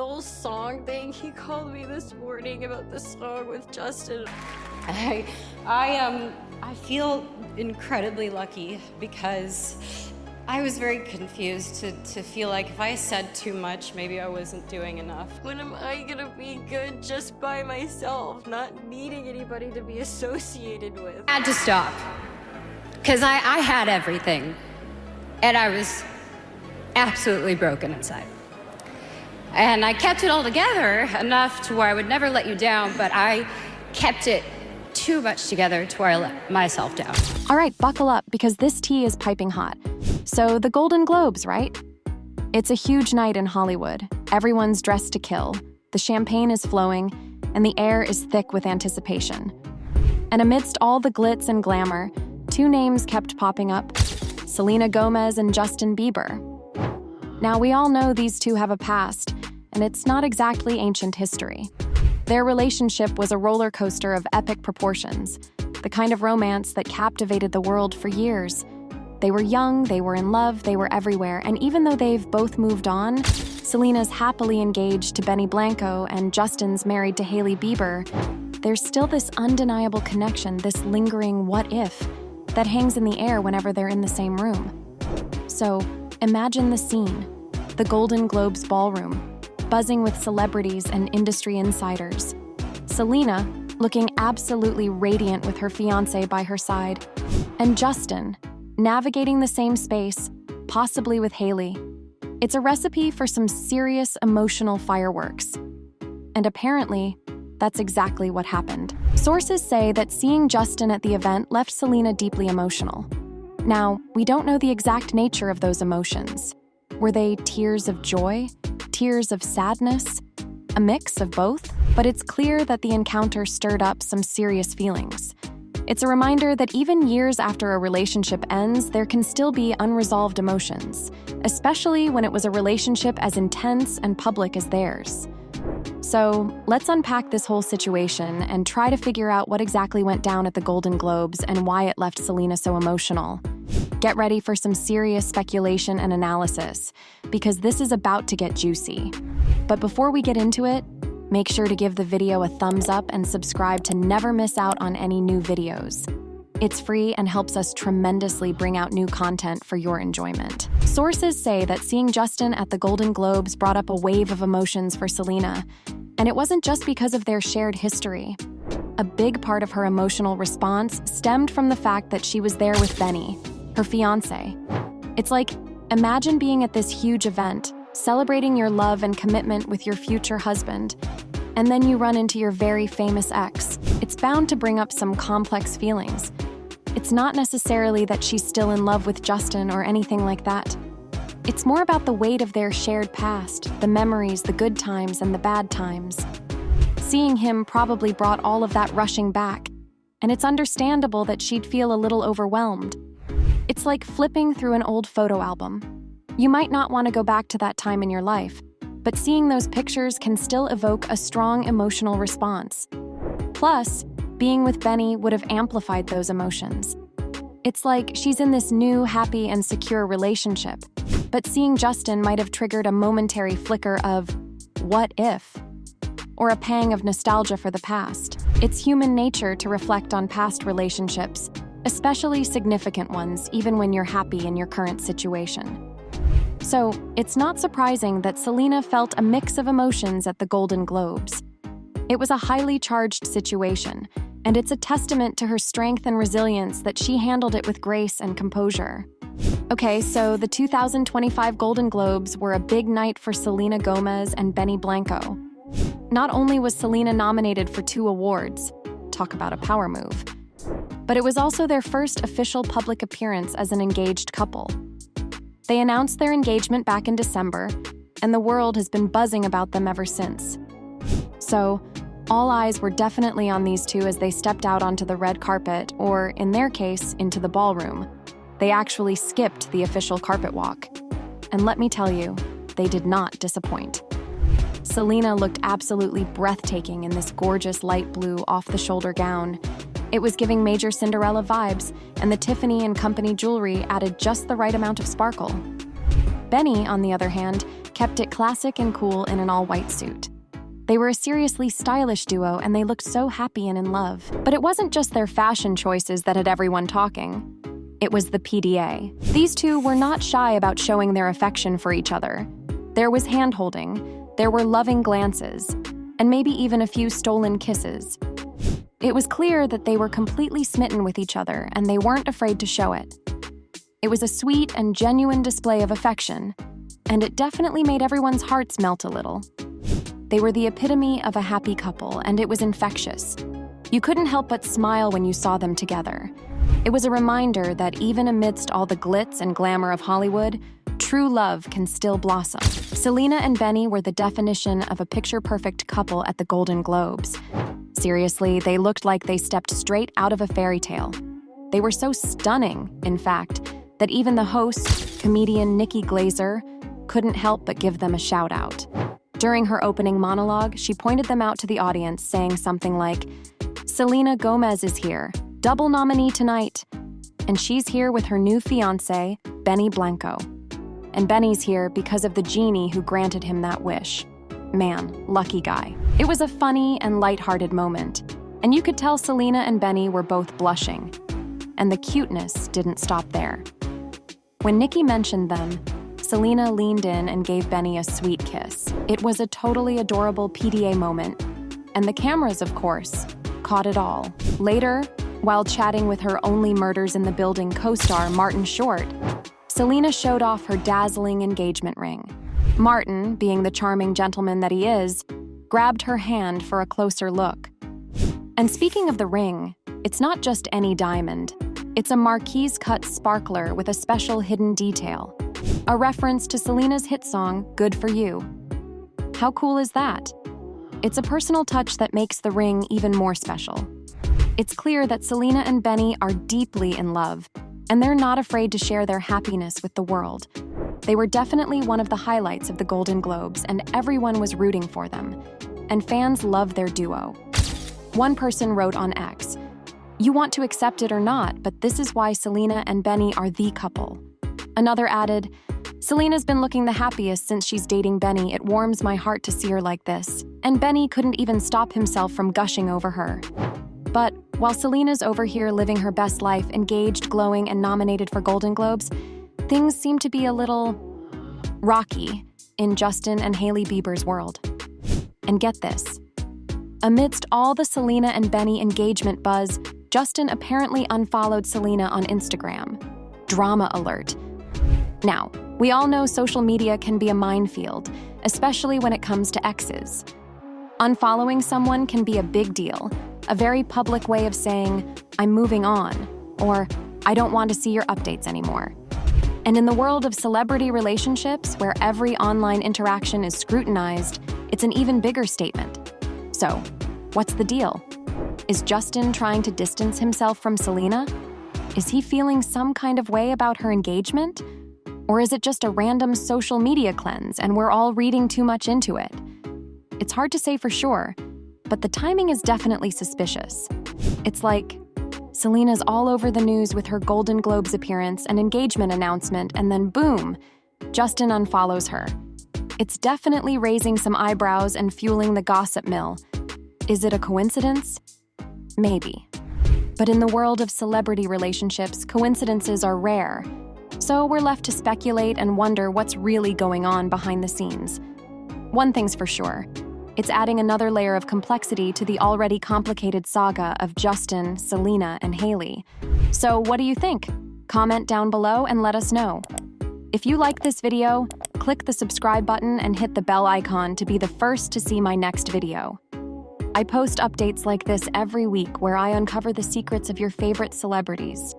whole song thing. He called me this morning about the song with Justin. I feel incredibly lucky because I was very confused to feel like if I said too much, maybe I wasn't doing enough. When am I gonna be good just by myself, not needing anybody to be associated with? I had to stop because I had everything and I was absolutely broken inside. And I kept it all together enough to where I would never let you down, but I kept it too much together to where I let myself down. All right, buckle up because this tea is piping hot. So the Golden Globes, right? It's a huge night in Hollywood. Everyone's dressed to kill. The champagne is flowing, and the air is thick with anticipation. And amidst all the glitz and glamour, two names kept popping up: Selena Gomez and Justin Bieber. Now, we all know these two have a past, and it's not exactly ancient history. Their relationship was a roller coaster of epic proportions, the kind of romance that captivated the world for years. They were young, they were in love, they were everywhere, and even though they've both moved on, Selena's happily engaged to Benny Blanco and Justin's married to Hailey Bieber, there's still this undeniable connection, this lingering what if, that hangs in the air whenever they're in the same room. So, imagine the scene: the Golden Globes ballroom, buzzing with celebrities and industry insiders. Selena, looking absolutely radiant with her fiancé by her side, and Justin, navigating the same space, possibly with Hailey. It's a recipe for some serious emotional fireworks. And apparently, that's exactly what happened. Sources say that seeing Justin at the event left Selena deeply emotional. Now, we don't know the exact nature of those emotions. Were they tears of joy? Tears of sadness? A mix of both? But it's clear that the encounter stirred up some serious feelings. It's a reminder that even years after a relationship ends, there can still be unresolved emotions, especially when it was a relationship as intense and public as theirs. So, let's unpack this whole situation and try to figure out what exactly went down at the Golden Globes and why it left Selena so emotional. Get ready for some serious speculation and analysis, because this is about to get juicy. But before we get into it, make sure to give the video a thumbs up and subscribe to never miss out on any new videos. It's free and helps us tremendously bring out new content for your enjoyment. Sources say that seeing Justin at the Golden Globes brought up a wave of emotions for Selena, and it wasn't just because of their shared history. A big part of her emotional response stemmed from the fact that she was there with Benny, her fiancé. It's like, imagine being at this huge event, celebrating your love and commitment with your future husband, and then you run into your very famous ex. It's bound to bring up some complex feelings. It's not necessarily that she's still in love with Justin or anything like that. It's more about the weight of their shared past, the memories, the good times and the bad times. Seeing him probably brought all of that rushing back, and it's understandable that she'd feel a little overwhelmed. It's like flipping through an old photo album. You might not want to go back to that time in your life, but seeing those pictures can still evoke a strong emotional response. Plus, being with Benny would have amplified those emotions. It's like she's in this new, happy, and secure relationship, but seeing Justin might have triggered a momentary flicker of, what if? Or a pang of nostalgia for the past. It's human nature to reflect on past relationships, especially significant ones, even when you're happy in your current situation. So, it's not surprising that Selena felt a mix of emotions at the Golden Globes. It was a highly charged situation, and it's a testament to her strength and resilience that she handled it with grace and composure. Okay, so the 2025 Golden Globes were a big night for Selena Gomez and Benny Blanco. Not only was Selena nominated for 2 awards, talk about a power move, but it was also their first official public appearance as an engaged couple. They announced their engagement back in December, and the world has been buzzing about them ever since. So, all eyes were definitely on these two as they stepped out onto the red carpet, or, in their case, into the ballroom. They actually skipped the official carpet walk. And let me tell you, they did not disappoint. Selena looked absolutely breathtaking in this gorgeous light blue off-the-shoulder gown. It was giving major Cinderella vibes, and the Tiffany & Company jewelry added just the right amount of sparkle. Benny, on the other hand, kept it classic and cool in an all-white suit. They were a seriously stylish duo, and they looked so happy and in love. But it wasn't just their fashion choices that had everyone talking. It was the PDA. These two were not shy about showing their affection for each other. There was hand-holding, there were loving glances, and maybe even a few stolen kisses. It was clear that they were completely smitten with each other, and they weren't afraid to show it. It was a sweet and genuine display of affection, and it definitely made everyone's hearts melt a little. They were the epitome of a happy couple, and it was infectious. You couldn't help but smile when you saw them together. It was a reminder that even amidst all the glitz and glamour of Hollywood, true love can still blossom. Selena and Benny were the definition of a picture-perfect couple at the Golden Globes. Seriously, they looked like they stepped straight out of a fairy tale. They were so stunning, in fact, that even the host, comedian Nikki Glazer, couldn't help but give them a shout-out. During her opening monologue, she pointed them out to the audience, saying something like, "Selena Gomez is here, double nominee tonight, and she's here with her new fiancé, Benny Blanco. And Benny's here because of the genie who granted him that wish. Man, lucky guy." It was a funny and lighthearted moment, and you could tell Selena and Benny were both blushing. And the cuteness didn't stop there. When Nikki mentioned them, Selena leaned in and gave Benny a sweet kiss. It was a totally adorable PDA moment, and the cameras, of course, caught it all. Later, while chatting with her Only Murders in the Building co-star Martin Short, Selena showed off her dazzling engagement ring. Martin, being the charming gentleman that he is, grabbed her hand for a closer look. And speaking of the ring, it's not just any diamond. It's a marquise-cut sparkler with a special hidden detail, a reference to Selena's hit song, Good For You. How cool is that? It's a personal touch that makes the ring even more special. It's clear that Selena and Benny are deeply in love, and they're not afraid to share their happiness with the world. They were definitely one of the highlights of the Golden Globes, and everyone was rooting for them. And fans love their duo. One person wrote on X, "You want to accept it or not, but this is why Selena and Benny are the couple." Another added, "Selena's been looking the happiest since she's dating Benny. It warms my heart to see her like this." And Benny couldn't even stop himself from gushing over her. But while Selena's over here living her best life, engaged, glowing, and nominated for Golden Globes, things seem to be a little rocky in Justin and Hailey Bieber's world. And get this. Amidst all the Selena and Benny engagement buzz, Justin apparently unfollowed Selena on Instagram. Drama alert. Now, we all know social media can be a minefield, especially when it comes to exes. Unfollowing someone can be a big deal, a very public way of saying, "I'm moving on," or "I don't want to see your updates anymore." And in the world of celebrity relationships, where every online interaction is scrutinized, it's an even bigger statement. So, what's the deal? Is Justin trying to distance himself from Selena? Is he feeling some kind of way about her engagement? Or is it just a random social media cleanse and we're all reading too much into it? It's hard to say for sure, but the timing is definitely suspicious. It's like Selena's all over the news with her Golden Globes appearance and engagement announcement, and then boom, Justin unfollows her. It's definitely raising some eyebrows and fueling the gossip mill. Is it a coincidence? Maybe. But in the world of celebrity relationships, coincidences are rare. So we're left to speculate and wonder what's really going on behind the scenes. One thing's for sure. It's adding another layer of complexity to the already complicated saga of Justin, Selena, and Hailey. So what do you think? Comment down below and let us know. If you like this video, click the subscribe button and hit the bell icon to be the first to see my next video. I post updates like this every week where I uncover the secrets of your favorite celebrities.